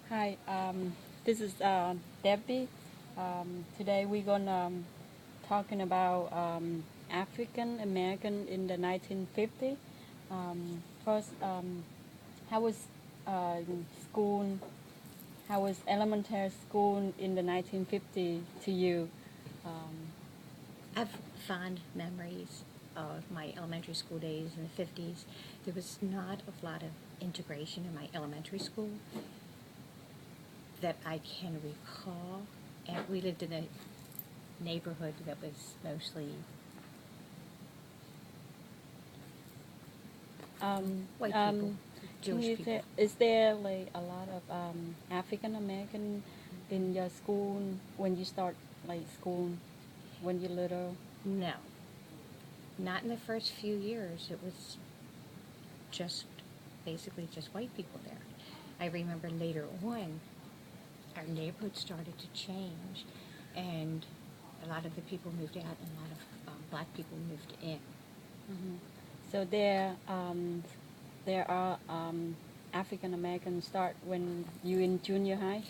Hi, this is Debbie. Today we're gonna talking about African American in the 1950s. First, how was school? How was elementary school in the 1950s to you? Um, I have fond memories of my elementary school days in the 50s. There was not a lot of integration in my elementary school that I can recall. And we lived in a neighborhood that was mostly white people, um, can Jewish you people. is there like a lot of African American in your school when you start like school when you're little? No, not in the first few years. It was just basically just white people there. I remember later on, our neighborhood started to change, and a lot of the people moved out, and a lot of black people moved in. So there are African American start when you in junior high.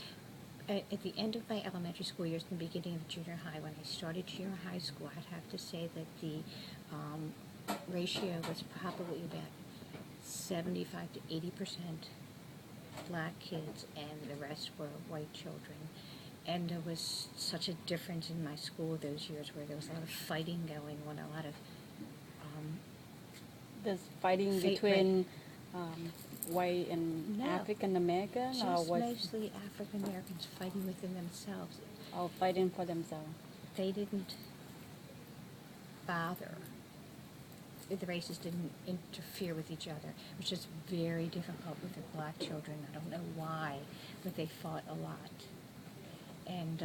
At the end of my elementary school years, in the beginning of junior high, when I started junior high school, I'd have to say that the um, ratio was probably about 75 to 80% black kids, and the rest were white children. And there was such a difference in my school those years where there was a lot of fighting going on, a lot of um, There's fighting between um, white and no, African American, or just was mostly African Americans fighting within themselves. or fighting for themselves. They didn't bother. The races didn't interfere with each other, which is very difficult with the black children. I don't know why, but they fought a lot. And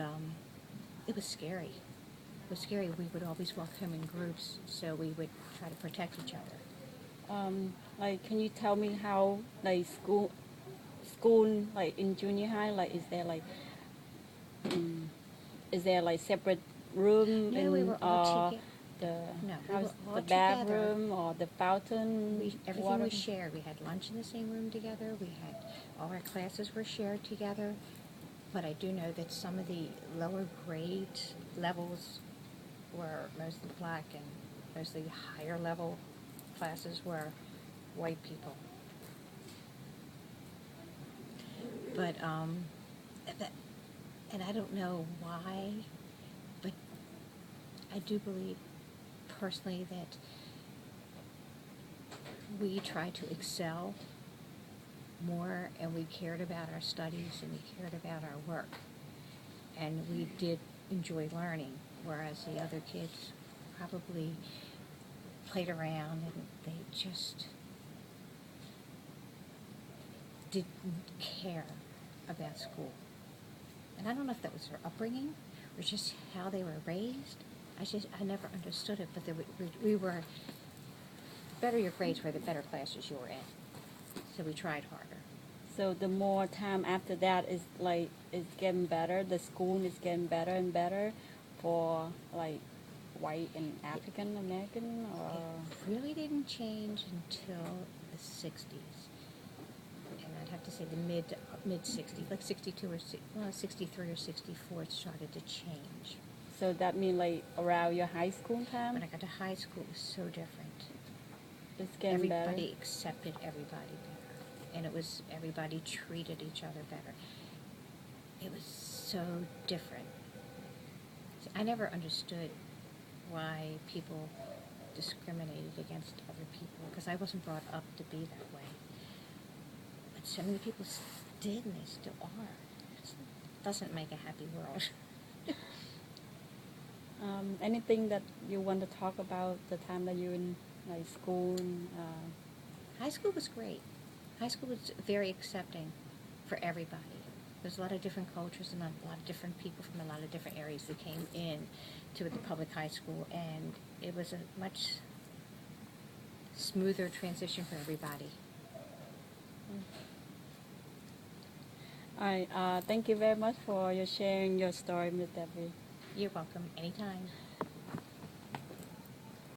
it was scary. It was scary. We would always walk home in groups, so we would try to protect each other. Like, can you tell me how like school like in junior high, like is there like separate room No, we in were all together. the No, we were house, all the together. bathroom or the fountain Everything water? was shared. We had lunch in the same room together. We had all our classes were shared together. But I do know that some of the lower grade levels were mostly black, and mostly higher level classes were white people. But that, and I don't know why, but I do believe personally that we tried to excel more, and we cared about our studies, and we cared about our work, and we did enjoy learning, whereas the other kids probably played around and they just didn't care about school. And I don't know if that was their upbringing or just how they were raised. I never understood it, but we were, the better your grades were, the better classes you were in. So we tried harder. So the more time after that is like it's getting better. The school is getting better and better for like white and It, African American. it Or really didn't change until the 60s. And I'd have to say the mid 60s, like 62 or 63 or 64, it started to change. so that means like around your high school When time, I got to high school, it was so different. it's getting better. Everybody accepted everybody better, and it was everybody treated each other better. It was so different. See, I never understood why people discriminated against other people because I wasn't brought up to be that way. But so many people did, and they still are. It doesn't make a happy world. Anything that you want to talk about the time that you in like school? High school was great. High school was very accepting for everybody. There's a lot of different cultures and a lot of different people from a lot of different areas that came in to the public high school, and it was a much smoother transition for everybody. All right. Thank you very much for your sharing your story with Debbie. You're welcome anytime.